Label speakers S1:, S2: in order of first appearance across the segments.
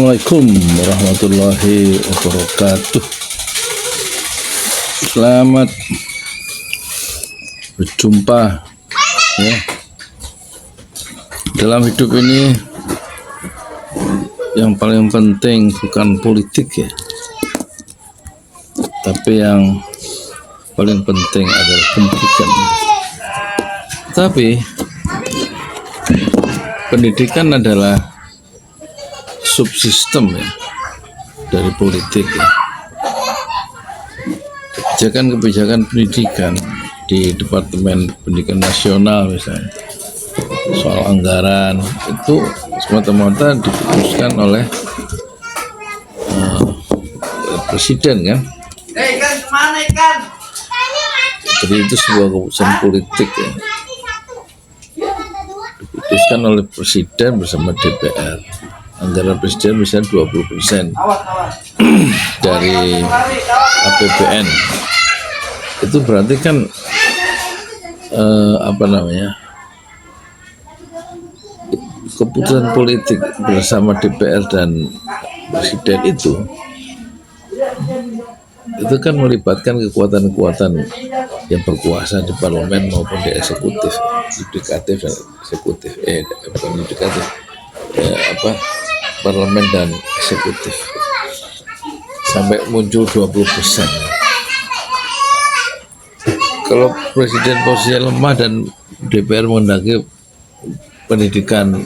S1: Assalamualaikum warahmatullahi wabarakatuh. Selamat berjumpa ya. Dalam hidup ini yang paling penting bukan politik ya, tapi yang paling penting adalah pendidikan. Tapi pendidikan adalah subsistem ya dari politik ya. Kebijakan pendidikan di Departemen Pendidikan Nasional misalnya, soal anggaran itu semata-mata diputuskan oleh presiden kan. Jadi itu sebuah keputusan politik ya, diputuskan oleh presiden bersama DPR. Anggaran presiden misalnya 20% dari APBN. Itu berarti kan keputusan politik bersama DPR dan presiden itu kan melibatkan kekuatan-kekuatan yang berkuasa di parlemen maupun di eksekutif, yudikatif dan eksekutif, bukan yudikatif, parlemen dan eksekutif, sampai muncul 20%. Kalau presiden posisinya lemah dan DPR menghendaki pendidikan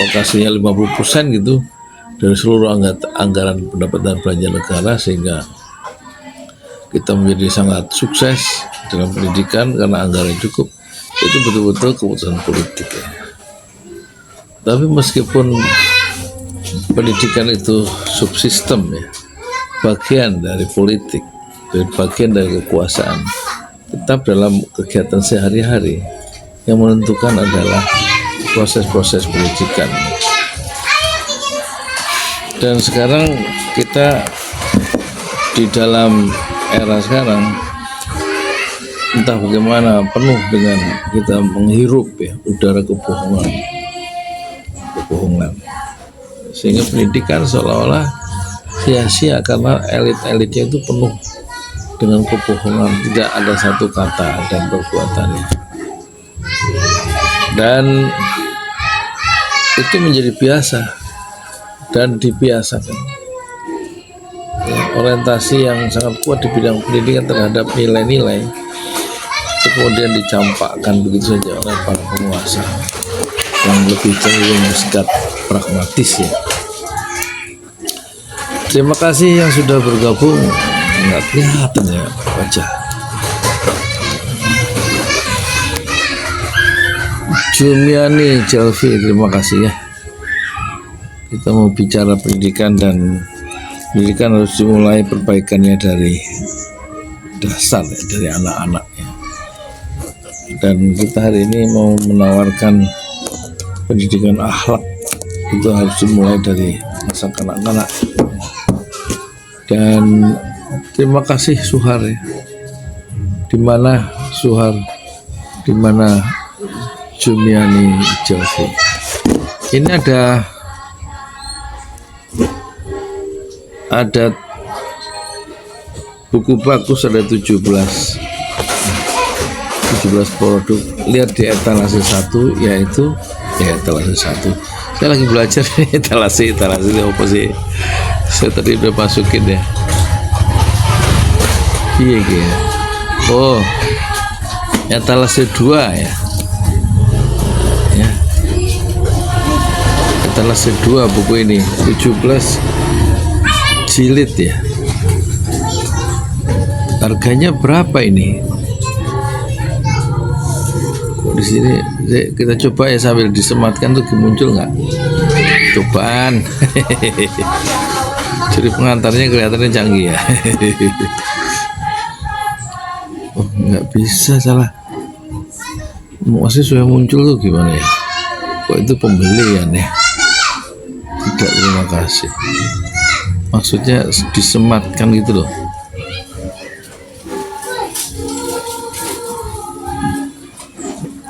S1: lokasinya 50% gitu dari seluruh anggaran pendapatan belanja negara, sehingga kita menjadi sangat sukses dalam pendidikan karena anggaran cukup. Itu betul-betul keputusan politik ya. Tapi meskipun pendidikan itu subsistem ya, bagian dari politik, bagian dari kekuasaan, tetap dalam kegiatan sehari-hari yang menentukan adalah proses-proses pendidikan. Dan sekarang kita di dalam era sekarang, entah bagaimana, penuh dengan kita menghirup ya udara kebohongan, sehingga pendidikan seolah-olah sia-sia karena elit-elitnya itu penuh dengan kebohongan, tidak ada satu kata dan perbuatannya, dan itu menjadi biasa dan dibiasakan ya, orientasi yang sangat kuat di bidang pendidikan terhadap nilai-nilai itu kemudian dicampakkan begitu saja oleh para penguasa yang lebih cenderung bersikap pragmatis ya. Terima kasih yang sudah bergabung. Nggak kelihatan ya wajah. Jumiani Jalvi, terima kasih ya. Kita mau bicara pendidikan, dan pendidikan harus dimulai perbaikannya dari dasar ya, dari anak-anaknya. Dan kita hari ini mau menawarkan pendidikan akhlak, itu harus dimulai dari masa kanak-kanak. Dan terima kasih Suhar ya. Dimana Suhar, dimana Jumiani Jalvi. Ini ada buku bagus, ada 17 produk. Lihat di etalase 1, yaitu etalase 1. Saya lagi belajar etalase itu apa sih? Saya tadi udah masukin ya. Iya gitu. Oh, etalase 2 ya. Etalase 2 buku ini 17 jilid ya. Harganya berapa ini? Di sini kita coba ya, sambil disematkan tuh muncul nggak? Cobaan. Jadi pengantarnya kelihatannya canggih ya. Oh, nggak bisa, salah. Maksudnya sudah muncul tuh gimana ya? Kok itu pembelian ya? Tidak, terima kasih. Maksudnya disematkan gitu loh.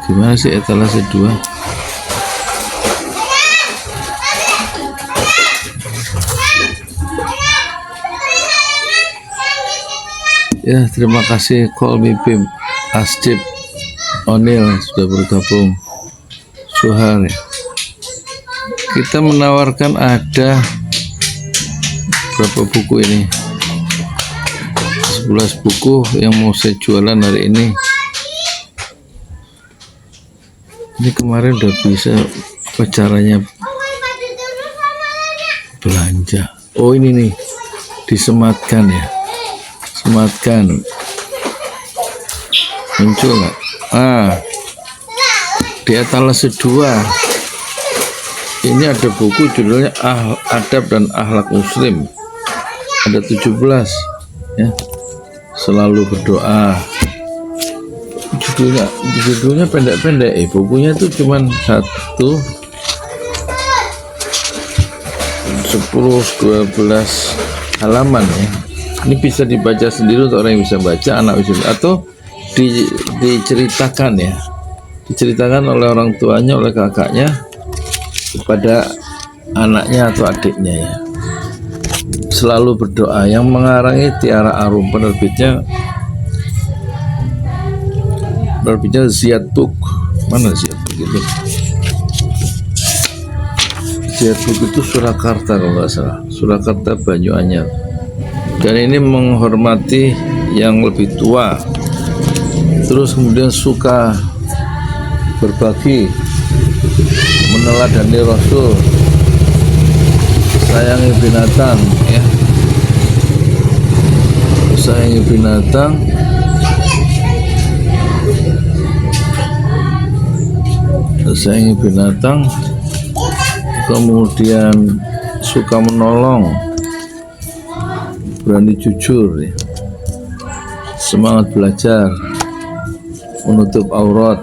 S1: Gimana sih etalase 2? Ya, terima kasih Call Me Pim, Asjib, Onil sudah bergabung. Suhar ya. Kita menawarkan ada berapa buku ini? 11 buku yang mau saya jualan hari ini. Ini kemarin udah bisa apa caranya belanja. Oh ini nih, disematkan ya. Sematkan. Muncul nggak? Di etalase 2 ini ada buku judulnya Adab dan Akhlak Muslim. Ada 17 ya. Selalu berdoa. Judulnya pendek-pendek. Bukunya itu cuman 10, 12 halaman ya. Ini bisa dibaca sendiri untuk orang yang bisa baca, anak bisa, atau diceritakan ya. Diceritakan oleh orang tuanya, oleh kakaknya kepada anaknya atau adiknya ya. Selalu berdoa. Yang mengarangi Tiara Arum, penerbitnya Ziyad Book. Mana Ziyad Book itu? Ziyad Book itu Surakarta kalau nggak salah, Surakarta Banyuanyar. Dan ini menghormati yang lebih tua, terus kemudian suka berbagi, meneladani Rasul, sayangi binatang ya, sayangi binatang, kemudian suka menolong, berani jujur ya. Semangat belajar, menutup aurat,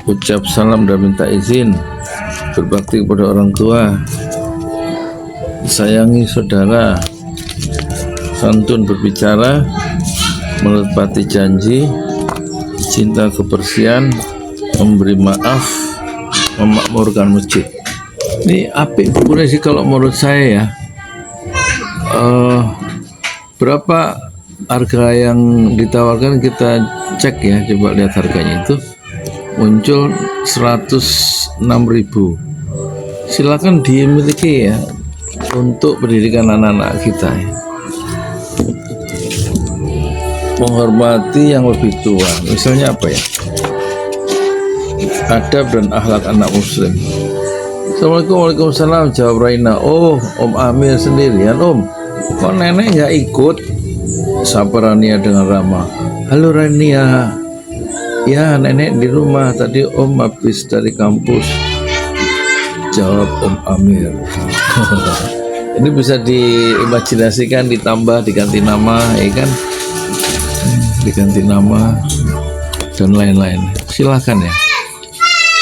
S1: ucap salam dan minta izin, berbakti kepada orang tua, sayangi saudara, santun berbicara, menepati janji, cinta kebersihan, memberi maaf, memakmurkan masjid. Ini apik bukunya sih kalau menurut saya ya. Berapa harga yang ditawarkan, kita cek ya, coba lihat harganya. Itu muncul 106.000. Silakan dimiliki ya untuk pendidikan anak-anak kita ya. Menghormati yang lebih tua, misalnya apa ya, adab dan akhlak anak muslim. Assalamualaikum. Waalaikumsalam, jawab Raina. Oh, Om Amir sendirian Om, kok nenek nggak ikut? Sapa Rania dengan ramah. Halo Rania. Ya, nenek di rumah, tadi Om habis dari kampus, jawab Om Amir. Ini bisa diimajinasikan, ditambah, diganti nama ya kan, diganti nama dan lain-lain. Silakan ya,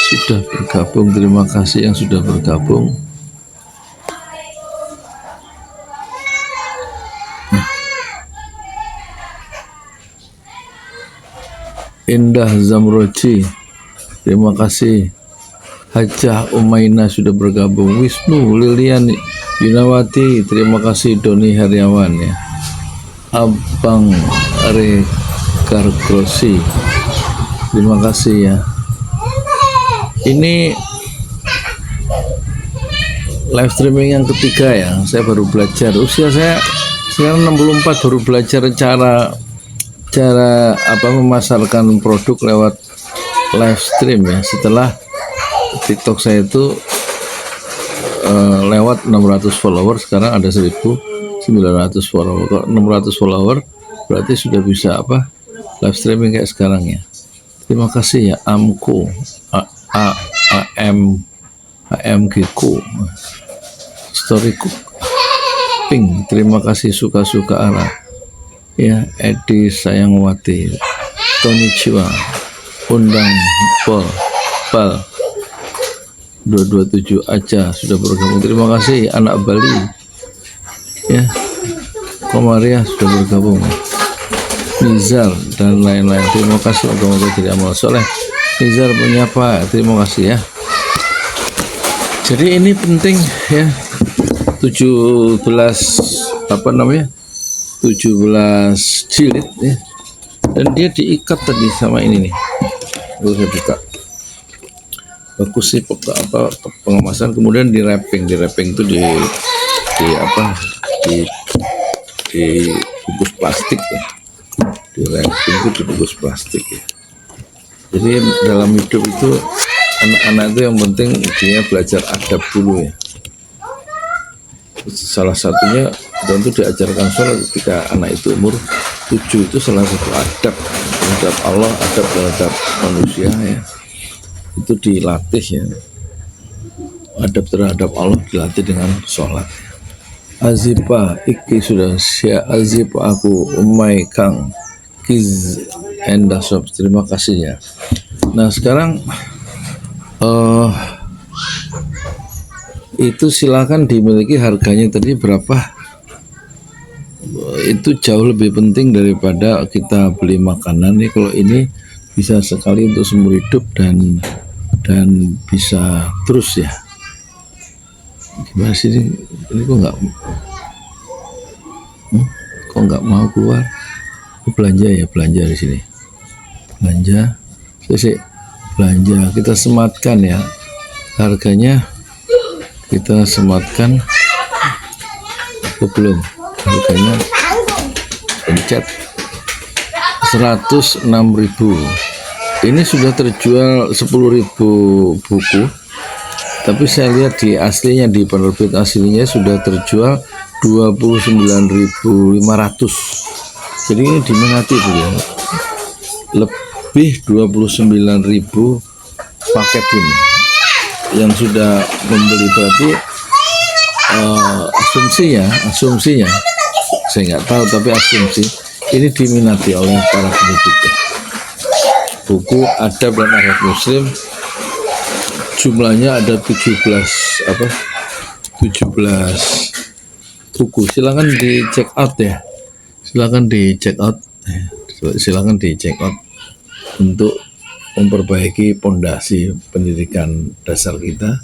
S1: sudah bergabung, terima kasih yang sudah bergabung. Indah Zamroji, terima kasih. Hajah Umaina sudah bergabung. Wisnu Lilian Yunawati, terima kasih. Doni Heriawan ya. Abang Rekargrosi, terima kasih ya. Ini live streaming yang ketiga ya. Saya baru belajar, usia saya sekarang 64, baru belajar cara memasarkan produk lewat live stream ya. Setelah TikTok saya itu lewat 600 follower, sekarang ada 1900 follower. Kalau 600 follower berarti sudah bisa live streaming kayak sekarang ya. Terima kasih ya Amku, AMGku, Storyku Pink, terima kasih. Suka-suka arah ya. Edi Sayangwati, Tony Chiwa, Undang Pal 227 aja sudah bergabung, terima kasih. Anak Bali ya, Komaria sudah bergabung, Nizar dan lain-lain, terima kasih. Semoga jadi amal soleh. Nizar menyapa, terima kasih ya. Jadi ini penting ya, 17 17 jilid ya. Dan dia diikat tadi sama ini nih. Lalu saya buka. Bagus sih pengemasan, kemudian di wrapping itu di bungkus plastik ya. Di wrapping itu di bungkus plastik ya. Jadi dalam hidup itu anak-anak itu yang penting dia belajar adab dulu ya. Salah satunya tentu diajarkan sholat ketika anak itu umur 7, itu salah satu adab terhadap Allah, adab terhadap manusia ya. Itu dilatih ya. Adab terhadap Allah dilatih dengan sholat. Azipa iki sudah sia azip aku umai kang kiz endasop, terima kasih ya. Nah sekarang itu silakan dimiliki, harganya tadi berapa, itu jauh lebih penting daripada kita beli makanan nih. Kalau ini bisa sekali untuk seumur hidup dan bisa terus ya. Gimana sih ini kok nggak mau keluar? Belanja di sini, belanja kita sematkan ya, harganya kita sematkan belum, harganya pencet 106.000. Ini sudah terjual 10.000 buku, tapi saya lihat di aslinya, di penerbit aslinya sudah terjual 29.500. Jadi ini diminati tuh ya, lebih 29.000 paket ini yang sudah membeli. Berarti asumsinya saya nggak tahu, tapi asumsi ini diminati oleh para penerbit. Buku adab dan akhlak muslim jumlahnya ada 17 buku. Silakan di check out ya, silakan di check out untuk memperbaiki pondasi pendidikan dasar kita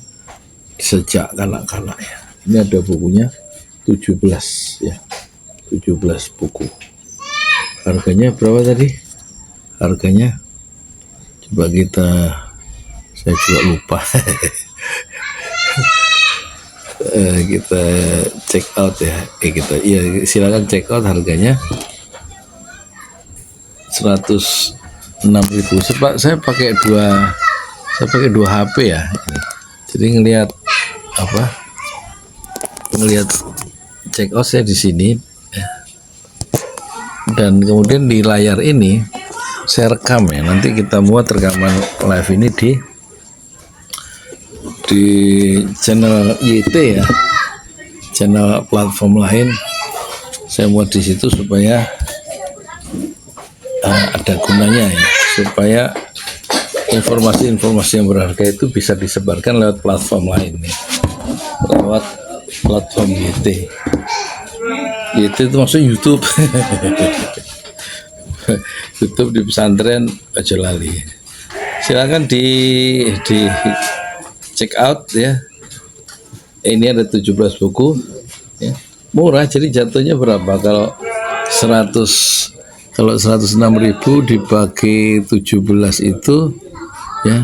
S1: sejak kanak-kanak ya. Ini ada bukunya 17 ya, 17 buku. Harganya berapa tadi? Harganya coba saya juga lupa. Kita check out ya. Silakan check out, harganya 106.000. Saya pakai dua HP ya. Jadi ngelihat check out saya di sini ya. Dan kemudian di layar ini saya rekam ya. Nanti kita muat rekaman live ini di channel YT ya, channel platform lain. Saya muat di situ supaya ada gunanya ya, supaya informasi-informasi yang berharga itu bisa disebarkan lewat platform lain ya, lewat platform YT. YT itu maksudnya YouTube. YouTube di pesantren Bajolali. Silakan di check out ya. Ini ada 17 buku ya. Murah, jadi jatuhnya berapa kalau 106.000 dibagi 17 itu ya,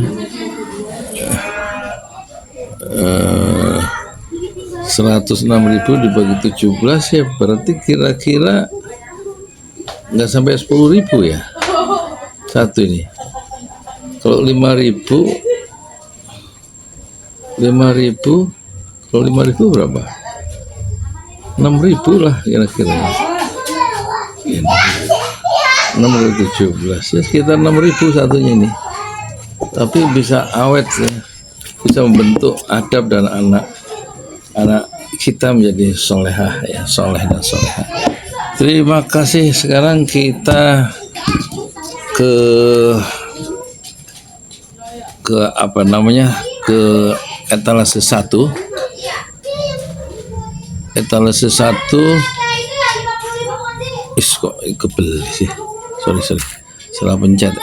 S1: 106.000 dibagi 17 ya, berarti kira-kira nggak sampai 10.000 ya satu ini. Kalau 5.000 kalau 5.000 berapa? 6.000 lah kira-kira. 6.017 ya, sekitar 6.000 satunya ini. Tapi bisa awet ya, bisa membentuk adab dan anak kita menjadi solehah ya, soleh dan solehah. Terima kasih. Sekarang kita ke etalase 1. Etalase 1 kok kebeli sih. Sorry. Salah pencet.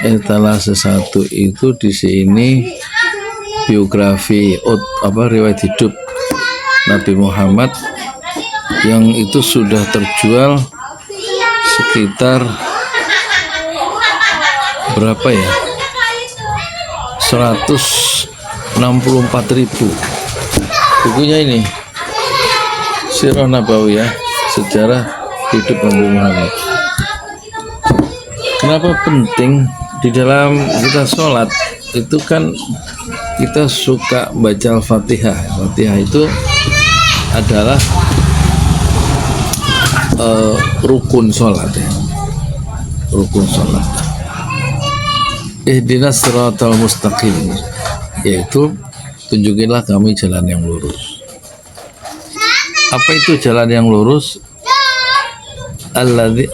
S1: Etalase 1 itu di sini biografi riwayat hidup Nabi Muhammad yang itu sudah terjual sekitar berapa ya, 164.000 bukunya ini, Sirah Nabawiyah, sejarah hidup Nabi Muhammad. Kenapa penting? Di dalam kita sholat itu kan kita suka baca Al-Fatihah. Al-Fatihah itu adalah rukun sholat ya. Rukun sholat. Ihdinas siratal mustaqim, yaitu tunjukilah kami jalan yang lurus. Apa itu jalan yang lurus? Alladzi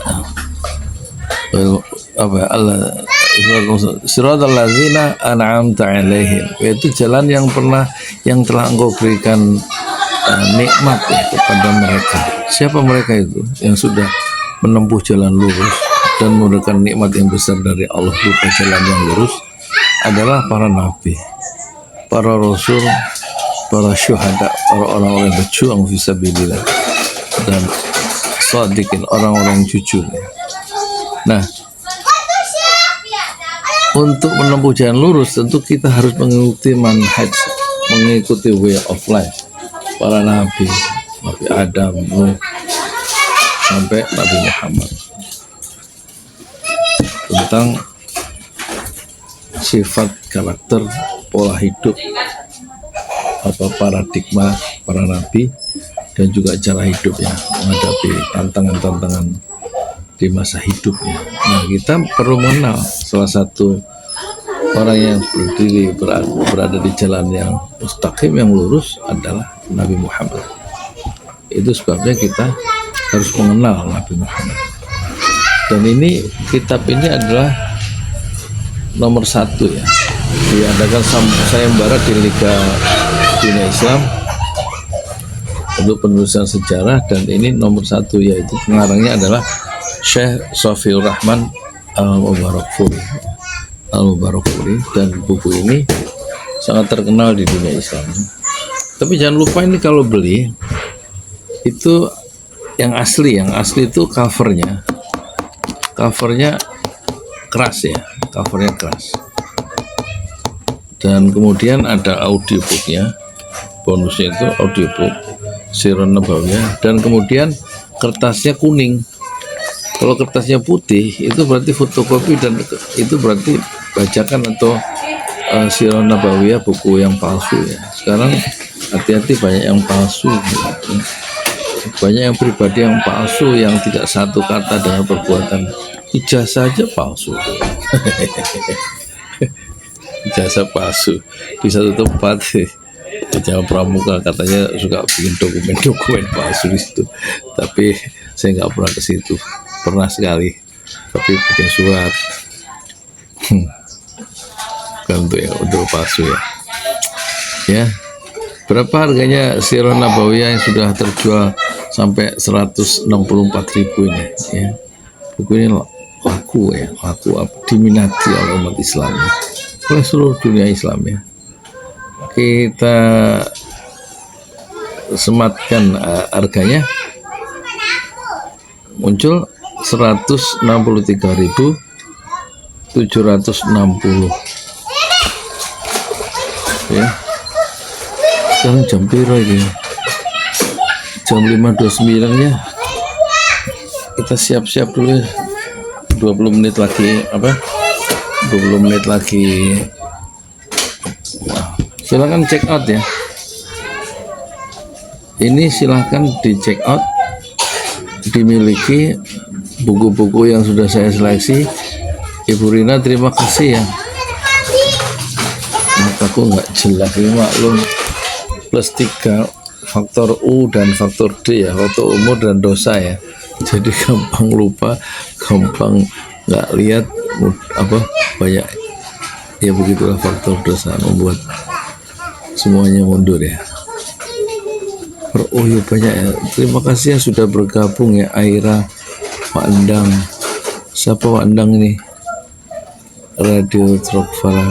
S1: siratal ladzina an'amta 'alaihim, yaitu jalan yang telah engkau berikan nikmat ya, kepada mereka. Siapa mereka itu? Yang sudah menempuh jalan lurus dan memberikan nikmat yang besar dari Allah berupa jalan yang lurus adalah para nabi, para rasul, para syuhada, para orang-orang yang berjuang fisabilillah, dan shadiqin, orang-orang jujur. Nah, untuk menempuh jalan lurus tentu kita harus mengikuti manhaj, mengikuti way of life para nabi, Nabi Adam, Nuh, sampai Nabi Muhammad, tentang sifat, karakter, pola hidup, apa paradigma para nabi, dan juga cara hidup ya, menghadapi tantangan-tantangan di masa hidupnya. Nah, kita perlu mengenal salah satu orang yang berdiri berada di jalan yang mustaqim, yang lurus adalah Nabi Muhammad. Itu sebabnya kita harus mengenal Nabi Muhammad. Dan ini kitab ini adalah nomor 1 ya, diadakan sayembara di Liga Dunia Islam untuk penulisan sejarah, dan ini nomor 1, yaitu pengarangnya adalah Syekh Sofiur Rahman Al-Mubarakfuri, dan buku ini sangat terkenal di dunia Islam. Tapi jangan lupa, ini kalau beli itu yang asli itu covernya keras ya, covernya keras. Dan kemudian ada audiobooknya, bonusnya itu audiobook Sirah Nabawiyah, dan kemudian kertasnya kuning. Kalau kertasnya putih itu berarti fotokopi, dan itu berarti bacakan atau Sirah Nabawiyah buku yang palsu ya. Sekarang hati-hati, banyak yang palsu gitu. Banyak yang pribadi yang palsu, yang tidak satu kata dengan perbuatan. Ijazah saja palsu. Ijazah palsu di satu tempat. Jalan Pramuka katanya suka bikin dokumen palsu di situ, tapi saya nggak pernah ke situ. Pernah sekali, tapi bikin surat kan untuk palsu ya. Ya, berapa harganya Sirah Nabawiyah yang sudah terjual sampai 164.000 ini ya. Buku ini laku ya, diminati oleh umat Islam ya, oleh seluruh dunia Islam ya. Kita sematkan harganya, muncul 163.760 ya. Sekarang jam piro ini? Jam 5.29 ya. Kita siap-siap dulu ya. 20 menit lagi 20 menit lagi. Wah, silakan check out ya. Ini silahkan di check out, dimiliki buku-buku yang sudah saya seleksi. Ibu Rina terima kasih ya, mataku nggak jelas ini maklum, +3 faktor U dan faktor D ya, faktor umur dan dosa ya, jadi gampang lupa, gampang nggak lihat banyak ya, begitulah faktor dosa membuat semuanya mundur ya. Oh ya, banyak ya. Terima kasih yang sudah bergabung ya. Aira, Pak Endang, siapa Pak Endang ini? Radio Trokfala,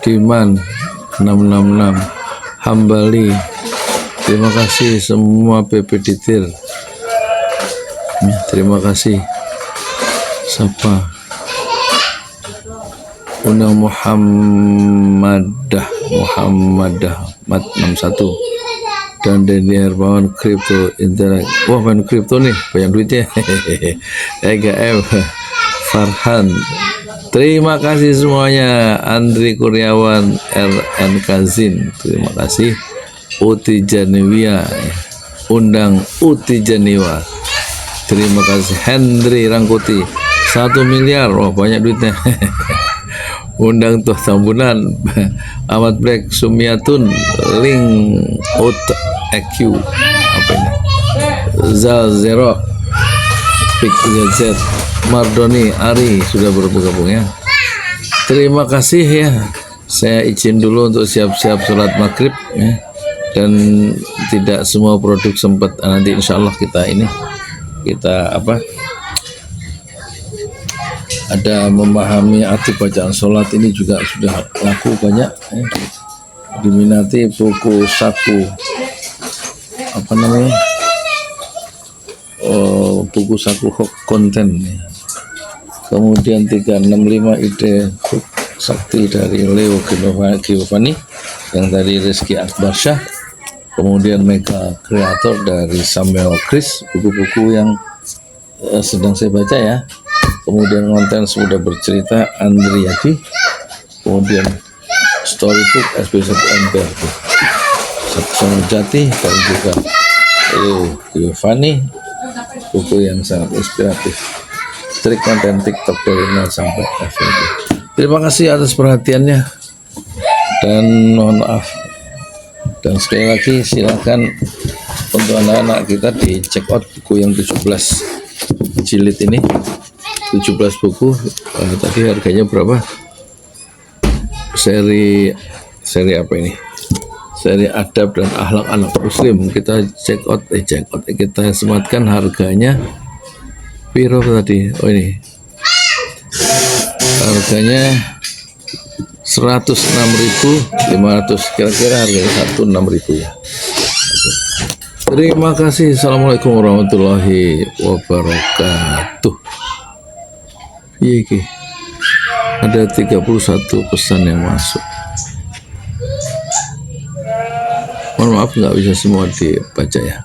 S1: Diman 666, Hambali, Terima kasih semua PPDTIR. Terima kasih. Siapa? Undang Muhammadah Mat 61 dan Denny Hermawan Kripto Interact. Wah, main kripto nih, banyak duitnya. EGM Farhan. Terima kasih semuanya. Andri Kurniawan, RN Kazin. Terima kasih. Uti Janewia, Undang Uti Janewa. Terima kasih. Hendri Rangkuti, 1 miliar. Wah, banyak duitnya. Undang Tuh Tambunan. Ahmad Black Sumiatun, Link Out EQ, apa ini? Zal Zero, Pik ZZ, Mardoni Ari sudah bergabung ya. Terima kasih ya. Saya izin dulu untuk siap-siap sholat maghrib ya. Dan tidak semua produk sempat, nanti insya Allah kita ada memahami arti bacaan sholat ini juga sudah laku banyak ya. Diminati buku saku buku saku konten ya. Kemudian 365 ide sakti dari Leo Giovanni yang dari Rizky Akbar Syah. Kemudian Mega Kreator dari Samuel Chris, buku-buku yang sedang saya baca ya. Kemudian konten Semudah Bercerita Andriyadi. Kemudian Storybook SB1 MPRT Saksono Jati dan juga Giovanni, buku yang sangat inspiratif. Trik konten TikTok dari 0 sampai FYP. Terima kasih atas perhatiannya dan mohon maaf. Dan sekali lagi silakan untuk anak-anak kita di check out buku yang 17 jilid ini, 17 buku. Tadi harganya berapa? Seri apa ini? Seri Adab dan Akhlak Anak Muslim. Kita check out, kita sematkan harganya. Piro tadi? Oh ini. Harganya 106.500, kira-kira harganya 106.000 ya. Terima kasih. Assalamualaikum warahmatullahi wabarakatuh. Iya, ada 31 pesan yang masuk. Mohon maaf nggak bisa semua dibaca ya.